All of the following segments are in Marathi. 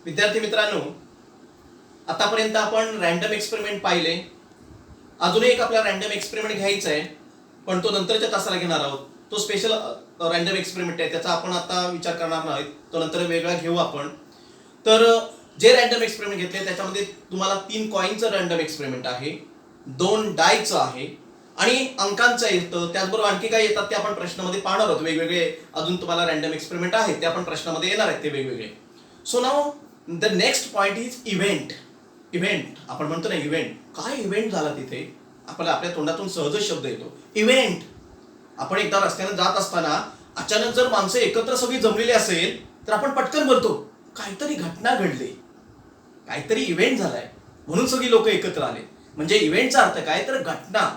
विद्यार्थी मित्रांनो, आतापर्यंत आपण रॅन्डम एक्सपेरिमेंट पाहिले. अजून एक आपला रॅन्डम एक्सपेरिमेंट घ्यायचा आहे, पण तो नंतरच्या तासाला घेणार आहोत. तो स्पेशल रॅन्डम एक्सपेरिमेंट आहे, त्याचा आपण आता विचार करणार नाही, तो नंतर वेगळा घेऊ आपण. तर जे रॅन्डम एक्सपेरिमेंट घेतले त्याच्यामध्ये तुम्हाला 3 कॉईनचं रॅन्डम एक्सपेरिमेंट आहे, 2 डायचं आहे आणि अंकांचं येतं. त्याचबरोबर आणखी काय येतात ते आपण प्रश्नामध्ये पाहणार आहोत. वेगवेगळे अजून तुम्हाला रॅन्डम एक्सपेरिमेंट आहेत ते आपण प्रश्नामध्ये येणार आहेत, ते वेगवेगळे. So now the next point is event. Event आपण म्हणतो ना, इव्हेंट. काय इव्हेंट झाला तिथे? आपल्या तोंडातून सहजच शब्द येतो, इव्हेंट. आपण एकदा रस्त्याने जात असताना अचानक जर माणसं एकत्र सगळी जमलेली असेल तर आपण पटकन बोलतो काहीतरी घटना घडली, काहीतरी इव्हेंट झालाय, म्हणून सगळी लोक एकत्र आले. म्हणजे इव्हेंटचा अर्थ काय तर घटना.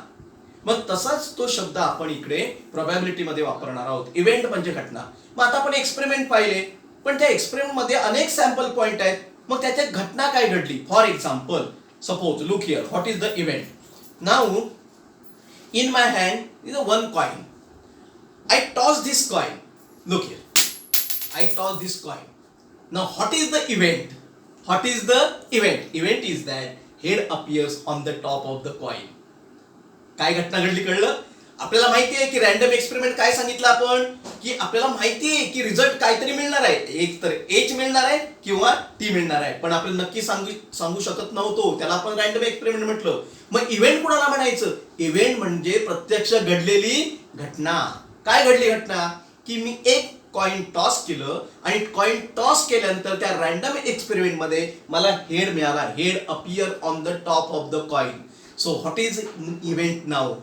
मग तसाच तो शब्द आपण इकडे प्रोबॅबिलिटी मध्ये वापरणार आहोत. इव्हेंट म्हणजे घटना. मग आता आपण एक्सपेरिमेंट पाहिले, पण त्या एक्सपेरिमेंट मध्ये अनेक सॅम्पल पॉइंट आहेत. मग त्याच्यात घटना काय घडली? For example, suppose look here, what is the event? Now in my hand is a one coin. I toss this coin. Look here, I toss this coin. Now what is the event? What is the event? Event is that head appears on the top of the coin. काय घटना घडली कळलं? आपल्याला माहिती आहे की रॅन्डम एक्सपेरिमेंट काय सांगितलं आपण, की आपल्याला माहिती आहे की रिझल्ट काहीतरी मिळणार आहे, एक तर एच मिळणार आहे किंवा टी मिळणार आहे, पण आपल्याला नक्की सांगू शकत नव्हतो, त्याला आपण रॅन्डम एक्सपेरिमेंट म्हटलं. मग इव्हेंट कुणाला म्हणायचं? इव्हेंट म्हणजे प्रत्यक्ष घडलेली घटना. काय घडली घटना? की मी एक कॉइन टॉस केलं आणि कॉइन टॉस केल्यानंतर त्या रॅन्डम एक्सपेरिमेंट मध्ये मला हेड मिळाला. Head appear on the top of the coin. So what is event now?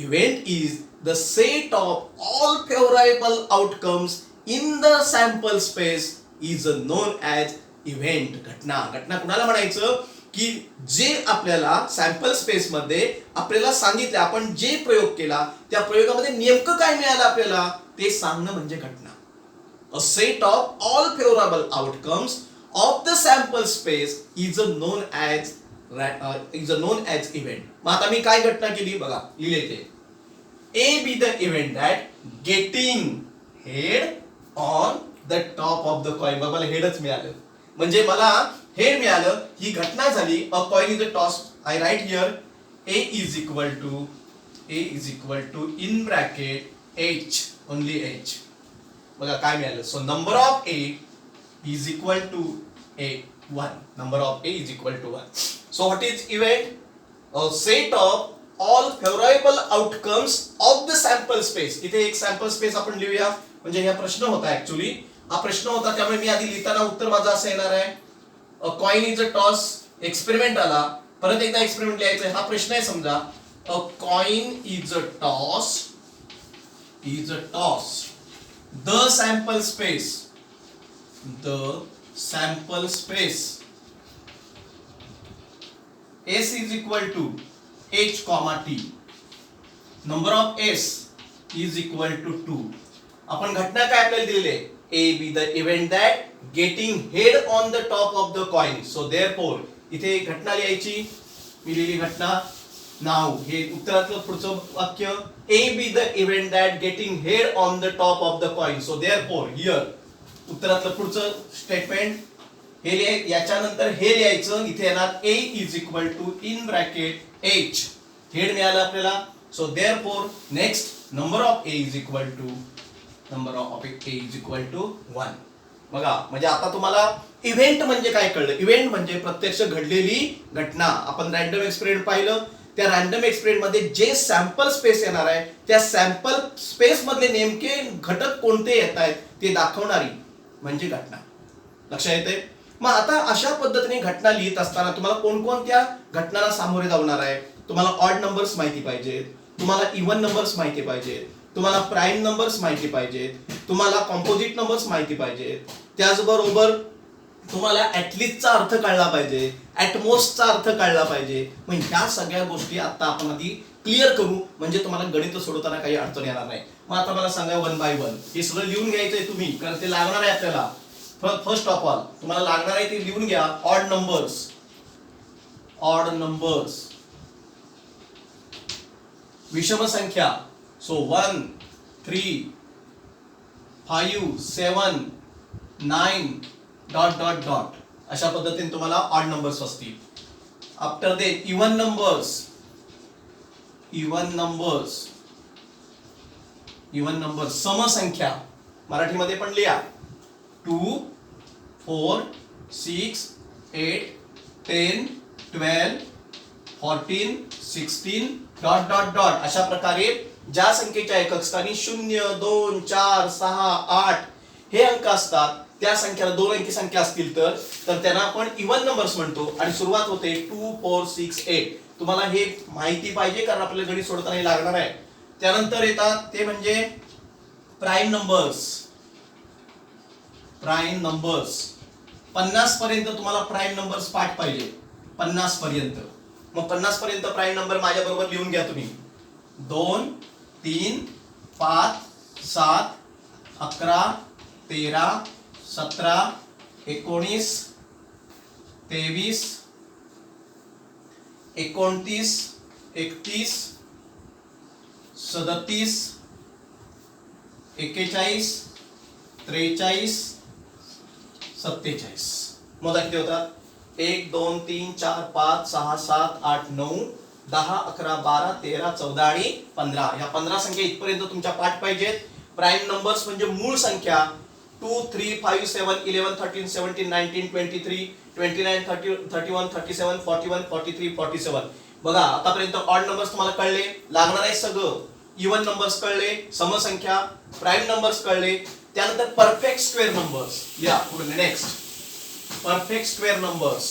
Event is the set of all favorable outcomes in the sample space is known as event. घटना. घटना कुणाला म्हणायचं? की जे आपल्याला सॅम्पल स्पेस मध्ये आपल्याला सांगितलं, आपण जे प्रयोग केला त्या प्रयोगामध्ये नेमकं काय मिळालं आपल्याला ते सांगणं म्हणजे घटना. A set of all favorable outcomes of the sample space is known as event. मग आता मी काय घटना केली बघा, लिहिले ते. A be the event that getting head on the top of the coin. मला हेडच मिळालं, म्हणजे मला हेड मिळालं, ही घटना झाली. A coin is a toss. I write here A is equal to in bracket H, only H. बघा काय मिळालं. So number of A is equal to A1. Number of A is equal to 1. So what is event? A set of all favorable outcomes of the sample space. इथे एक सॅम्पल स्पेस आपण लिहूया, म्हणजे हा प्रश्न होता. ऍक्च्युली हा प्रश्न होता, त्यामुळे मी आधी लिहिताना उत्तर माझं असं येणार आहे, अ coin is a toss. Experiment आला, परत एकदा एक्सपेरिमेंट लिहायचं. हा प्रश्न आहे समजा, अ coin is a toss the sample space S is equal to H comma T. Number of S is equal to 2. आपण घटना काय आपल्याला दिलेले? A be the event that getting head on the top of the coin. So therefore इथे घटना लिहायची, मी लिहिली घटना. नाव हे उत्तरातलं पुढचं वाक्य, A be the event that getting head on the top of the coin. So therefore here उत्तरातलं पुढचं स्टेटमेंट हे याच्यानंतर हे लिहायचं. इथे येणार A is equal to in bracket H. Head मिळालं आपल्याला. So therefore next number of A is equal to 1. बघा, म्हणजे आता तुम्हाला इव्हेंट म्हणजे काय कळलं. इव्हेंट म्हणजे प्रत्यक्ष घडलेली घटना. आपण रॅन्डम एक्सपेरिमेंट पाहिलं, त्या रॅन्डम एक्सपेरिमेंट मध्ये जे सॅम्पल स्पेस येणार आहे त्या सॅम्पल स्पेस मधले नेमके घटक कोणते येत आहेत ते दाखवणारी म्हणजे घटना. लक्षात येते? मग आता अशा पद्धतीने घटना लिहित असताना तुम्हाला कोणकोणत्या घटनांना सामोरे जाणार आहे? तुम्हाला ऑड नंबर्स माहिती पाहिजेत, तुम्हाला इव्हन नंबर्स माहिती पाहिजेत, तुम्हाला प्राईम नंबर्स माहिती पाहिजेत, तुम्हाला कॉम्पोजिट नंबर्स माहिती पाहिजेत, त्याचबरोबर तुम्हाला ऍटलिस्टचा अर्थ कळला पाहिजे, ऍटमोस्टचा अर्थ कळला पाहिजे. मग ह्या सगळ्या गोष्टी आता आपण आधी क्लिअर करू, म्हणजे तुम्हाला गणित सोडवताना काही अडचण येणार नाही. मग आता मला सांगा 1 by 1 हे सगळं लिहून घ्यायचंय तुम्ही, कारण ते लागणार आहे आपल्याला. फर्स्ट ऑफ ऑल तुम्हाला लागणार आहे ते लिहून घ्या. ऑड नंबर्स, विषम संख्या. सो 1 3 5 7 9 ... अशा पद्धतीने तुम्हाला ऑड नंबर्स असतील. आफ्टर दे इवन नंबर्स, समसंख्या मराठीमध्ये पण लिहा. 2, 4, 6, 8, 10, 12, 14, 16 डॉट डॉट डॉट अशा प्रकारे ज्या संख्येच्या एकक स्थानी 0, 2, 4, 6, 8 हे अंक असतात, त्या संख्येला 2 अंकी संख्या असतील तर त्यांना आपण इवन नंबर्स म्हणतो. आणि सुरुवात होते 2, 4, 6, 8. तुम्हाला हे माहिती पाहिजे कारण आपल्याला गणित सोडताना हे लागणार आहे. त्यानंतर येतात ते म्हणजे प्राईम नंबर्स. 50 पर्यंत तुम्हाला प्राईम नंबर्स पाठ पाहिजे. 50 पर्यंत. मग 50 पर्यंत प्राईम नंबर माझ्या बरोबर लिहून घ्या तुम्ही. 2, 3, 5, 7, 11, 13, 17, 19, 23, 29, 31, 37, 41, 43, 47. मोजा किती होतात? 1, 2, 3, 4, 5, 6, 7, 8, 9, 10, 11, 12, 13, 14 आणि 15. या 15 संख्या इथपर्यंत तुमच्या पाठ पाहिजेत. प्राईम नंबर्स म्हणजे मूळ संख्या 2, 3, 5, 7, 11, 13, 17, 19, 23, 29, 30, 31, 37, 41, 43, 47. बघा आतापर्यंत ऑड नंबर्स तुम्हाला कळले, लागणार आहे सगळं. इवन नंबर्स कळले, समसंख्या, प्राईम नंबर्स कळले. त्यानंतर परफेक्ट स्क्वेअर नंबर्स. या पुढे next perfect square numbers.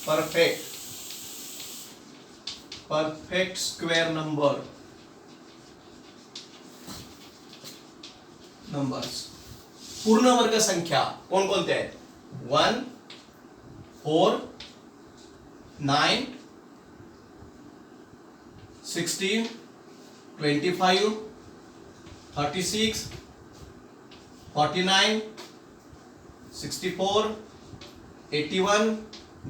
Perfect square numbers. पूर्ण वर्ग संख्या कोणकोणत्या आहेत? 1, 4, 9, 16, 25, 36, 49, 64, 81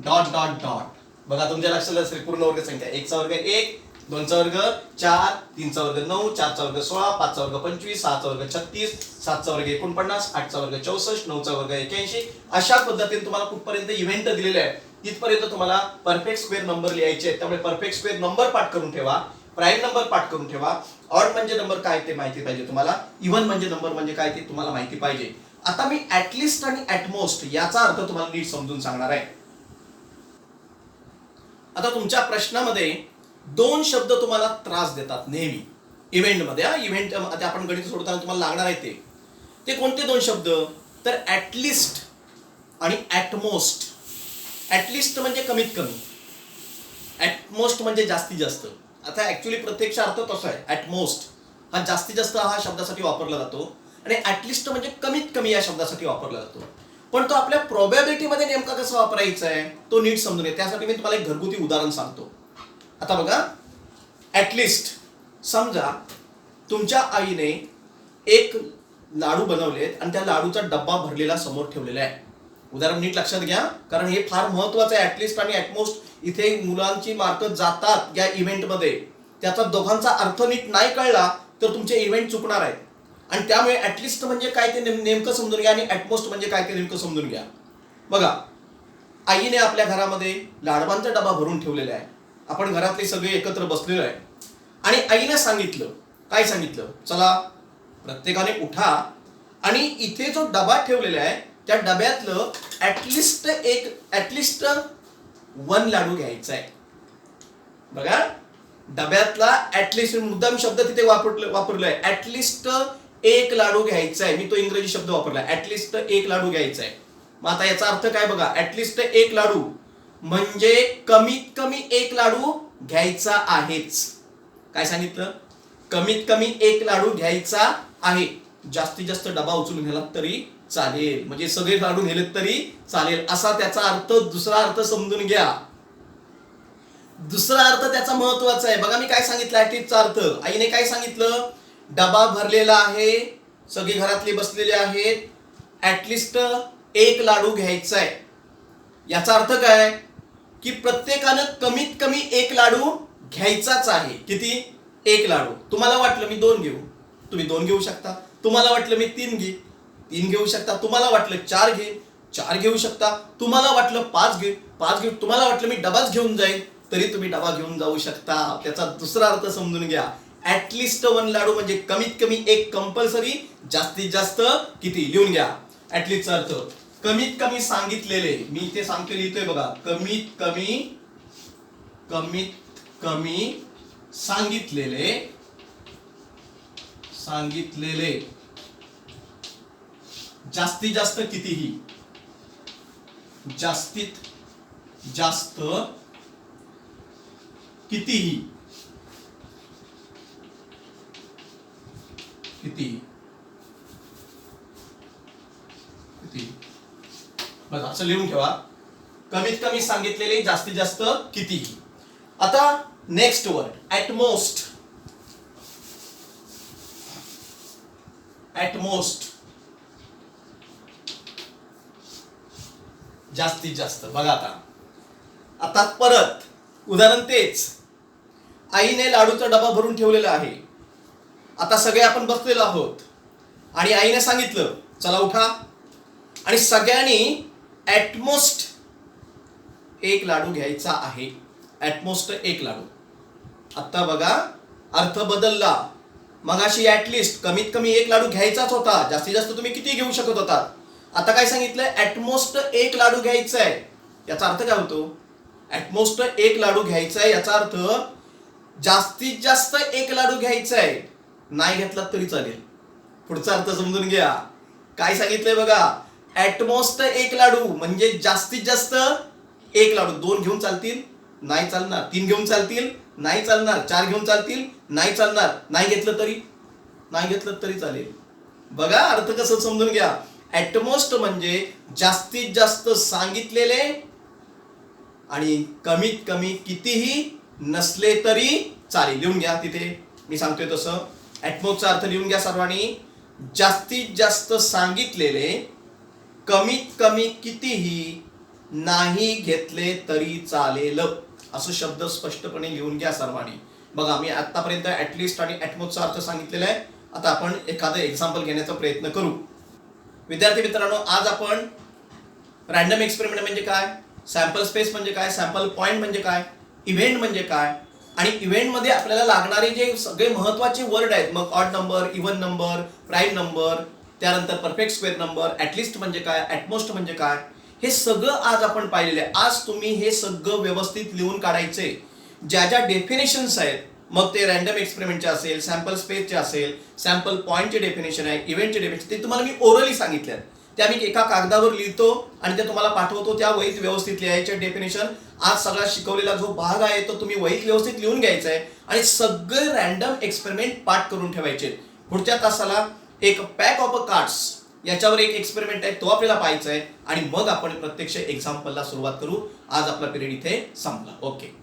डॉट डॉट डॉट. बघा तुमच्या लक्षात असेल पूर्ण वर्ग संख्या. 1 चा वर्ग 1, 2 चा वर्ग 4, 3 चा वर्ग 9, 4 चा वर्ग 16, 5 चा वर्ग 25, 6 चा वर्ग 36, 7 चा वर्ग 49, 8 चा वर्ग 64, 9 चा वर्ग 81. अशा पद्धतीने तुम्हाला कुठपर्यंत इव्हेंट दिलेले आहे तिथपर्यंत तुम्हाला परफेक्ट स्क्वेअर नंबर लिहायचे आहेत. त्यामुळे परफेक्ट स्क्वेअर नंबर पाठ करून ठेवा, प्राईम नंबर पाठ करून ठेवा. ऑड म्हणजे नंबर काय ते माहिती पाहिजे तुम्हाला, इव्हन म्हणजे नंबर म्हणजे काय ते तुम्हाला माहिती पाहिजे. आता मी ऍटलिस्ट आणि ऍटमोस्ट याचा अर्थ तुम्हाला नीट समजून सांगणार आहे. आता तुमच्या प्रश्नामध्ये 2 शब्द तुम्हाला त्रास देतात नेहमी इव्हेंटमध्ये. इव्हेंट आपण गणित सोडताना तुम्हाला लागणार आहे ते कोणते 2 शब्द? तर ऍटलिस्ट आणि ऍटमोस्ट. ऍटलिस्ट म्हणजे कमीत कमी, ऍटमोस्ट म्हणजे जास्तीत जास्त. आता ऍक्च्युअली प्रत्यक्ष अर्थ तसा आहे. ऍटमोस्ट हा जास्तीत जास्त हा शब्दासाठी वापरला जातो आणि ऍटलिस्ट म्हणजे कमीत कमी या शब्दासाठी वापरला जातो. पण तो आपल्या प्रोबॅबिलिटीमध्ये नेमका कसा वापरायचा आहे तो नीट समजून घ्या. त्यासाठी मी तुम्हाला एक घरगुती उदाहरण सांगतो. आता बघा, ऍटलिस्ट समजा तुमच्या आईने एक लाडू बनवलेत आणि त्या लाडूचा डब्बा भरलेला समोर ठेवलेला आहे. उदाहरण नीट लक्षात घ्या कारण हे फार महत्वाचं आहे. ऍटलिस्ट आणि ऍटमोस्ट इथे मुलांची मार्क जातात या इव्हेंटमध्ये. त्याचा दोघांचा अर्थ नीट नाही कळला तर तुमचे इव्हेंट चुकणार आहेत. आणि त्यामुळे ऍटलिस्ट म्हणजे काय ते नेमकं समजून घ्या आणि ऍटमोस्ट म्हणजे काय ते नेमकं समजून घ्या. बघा, आईने आपल्या घरामध्ये लाडवांचा डबा भरून ठेवलेला आहे. आपण घरातले सगळे एकत्र बसलेलो आहे आणि आईने सांगितलं, काय सांगितलं? चला प्रत्येकाने उठा आणि इथे जो डबा ठेवलेला आहे त्या डब्यातलं ऍटलिस्ट 1 लाडू घ्यायचा आहे. बघा, डब्यातला ऍटलिस्ट मुद्दाम शब्द तिथे वापरलाय. ऍटलिस्ट 1 लाडू घ्यायचा आहे. मी तो इंग्रजी शब्द वापरला, ऍटलिस्ट 1 लाडू घ्यायचा आहे. मग आता याचा अर्थ काय बघा, ऍटलिस्ट 1 लाडू म्हणजे कमीत कमी 1 लाडू घ्यायचा आहेच. काय सांगितलं? कमीत कमी 1 लाडू घ्यायचा आहे. जास्तीत जास्त डबा उचलून नेला तरी चालेल, म्हणजे सगळे लाडू नेलेत तरी चालेल असा त्याचा अर्थ. दुसरा अर्थ समजून घ्या. दुसरा अर्थ त्याचा महत्वाचा आहे. बघा मी काय सांगितलं ऍटलिस्टचा अर्थ. आईने काय सांगितलं? डबा भरलेला आहे, सगळे घरातले बसलेले आहेत, ऍटलिस्ट 1 लाडू घ्यायचा आहे. याचा अर्थ काय की प्रत्येकानं कमीत कमी 1 लाडू घ्यायचाच आहे. किती? 1 लाडू. तुम्हाला वाटलं मी 2 घेऊ, तुम्ही 2 घेऊ शकता. तुम्हाला वाटलं मी 3 घेऊ शकता. तुम्हाला वाटलं 4 4 घेऊ शकता. तुम्हाला वाटलं 5 घेऊ, तुम्हाला वाटलं मी डबाच घेऊन जाईल तरी तुम्ही डबा घेऊन जाऊ शकता. त्याचा दुसरा अर्थ समजून घ्या. ऍटलिस्ट 1 लाडू म्हणजे कमीत कमी एक कंपल्सरी, जास्तीत जास्त किती लिहून घ्या. ऍटलिस्टचा अर्थ कमीत कमी सांगितलेले, मी इथे सांगतो लिहितोय बघा, कमीत कमी सांगितलेले जास्तीत जास्त कितीही, जास्तीत जास्त कितीही बस असं लिहून ठेवा. कमीत कमी सांगितलेले जास्तीत जास्त कितीही. आता नेक्स्ट वर्ड ऍटमोस्ट. जास्तीत जास्त. बघा आता परत उदाहरण तेच. आईने लाडूचा डबा भरून ठेवलेला आहे. आता सगळे आपण बसलेलो आहोत आणि आईने सांगितलं चला उठा, आणि सगळ्यांनी ऍटमोस्ट 1 लाडू घ्यायचा आहे. ऍटमोस्ट 1 लाडू. आता बघा अर्थ बदलला. मगाशी ऍटलिस्ट कमीत कमी 1 लाडू घ्यायचाच होता, जास्तीत जास्त तुम्ही किती घेऊ शकत होता. आता काय सांगितलंय, ऍटमोस्ट 1 लाडू घ्यायचा आहे. याचा अर्थ काय होतो, ऍटमोस्ट 1 लाडू घ्यायचा आहे याचा अर्थ जास्तीत जास्त 1 लाडू घ्यायचा आहे. नाही घेतला तरी चालेल. पुढचा अर्थ समजून घ्या. काय सांगितलंय बघा, ऍटमोस्ट 1 लाडू म्हणजे जास्तीत जास्त 1 लाडू. 2 घेऊन चालतील, नाही चालणार. 3 घेऊन चालतील, नाही चालणार. 4 घेऊन चालतील, नाही चालणार. नाही घेतलं तरी चालेल. बघा अर्थ कसं समजून घ्या. ऍटमोस्ट म्हणजे जास्तीत जास्त सांगितलेले आणि कमीत कमी कितीही नसले तरी चालेल. लिहून घ्या तिथे मी सांगतोय तसं. ऍटमोस्टचा अर्थ लिहून घ्या सर्वांनी. जास्तीत जास्त सांगितलेले, कमीत कमी कितीही नाही घेतले तरी चालेल, असं शब्द स्पष्टपणे लिहून घ्या सर्वांनी. बघा मी आतापर्यंत ऍटलिस्ट आणि ऍटमोस्टचा अर्थ सांगितलेला आहे. आता आपण एखादं एक्झाम्पल घेण्याचा प्रयत्न करू. विद्यार्थी मित्रांनो, आज आपण रॅन्डम एक्सपेरिमेंट म्हणजे काय, सॅम्पल स्पेस म्हणजे काय, सॅम्पल पॉइंट म्हणजे काय, इव्हेंट म्हणजे काय, आणि इव्हेंट मध्ये आपल्याला लागणारे जे सगळे महत्वाचे वर्ड आहेत, मग odd number, even number, prime number, त्यानंतर परफेक्ट स्क्वेअर नंबर, ऍटलिस्ट म्हणजे काय, ऍटमोस्ट म्हणजे काय, हे सगळं आज आपण पाहिलेलं आहे. आज तुम्ही हे सगळं व्यवस्थित लिहून काढायचे. ज्या ज्या डेफिनेशन्स आहेत, मग ते रॅन्डम एक्सपेरिमेंटचे असेल, सॅम्पल स्पेसचे असेल, सॅम्पल पॉइंटचे डेफिनेशन आहे, इव्हेंटचे डेफिनेशन, ते तुम्हाला मी ओरली सांगितले आहेत. त्या मी एका कागदावर लिहितो आणि ते तुम्हाला पाठवतो. त्या वहीत व्यवस्थित लिहायचे डेफिनेशन. आज सगळा शिकवलेला जो भाग आहे तो तुम्ही वहीत व्यवस्थित लिहून घ्यायचा आहे आणि सगळे रॅन्डम एक्सपेरिमेंट पाठ करून ठेवायचे. पुढच्या तासाला एक पॅक ऑफ कार्ड्स याच्यावर एक एक्सपेरिमेंट आहे, तो आपल्याला पाहायचा आहे आणि मग आपण प्रत्यक्ष एक्झाम्पलला सुरुवात करू. आज आपला पिरियड इथे संपला. ओके.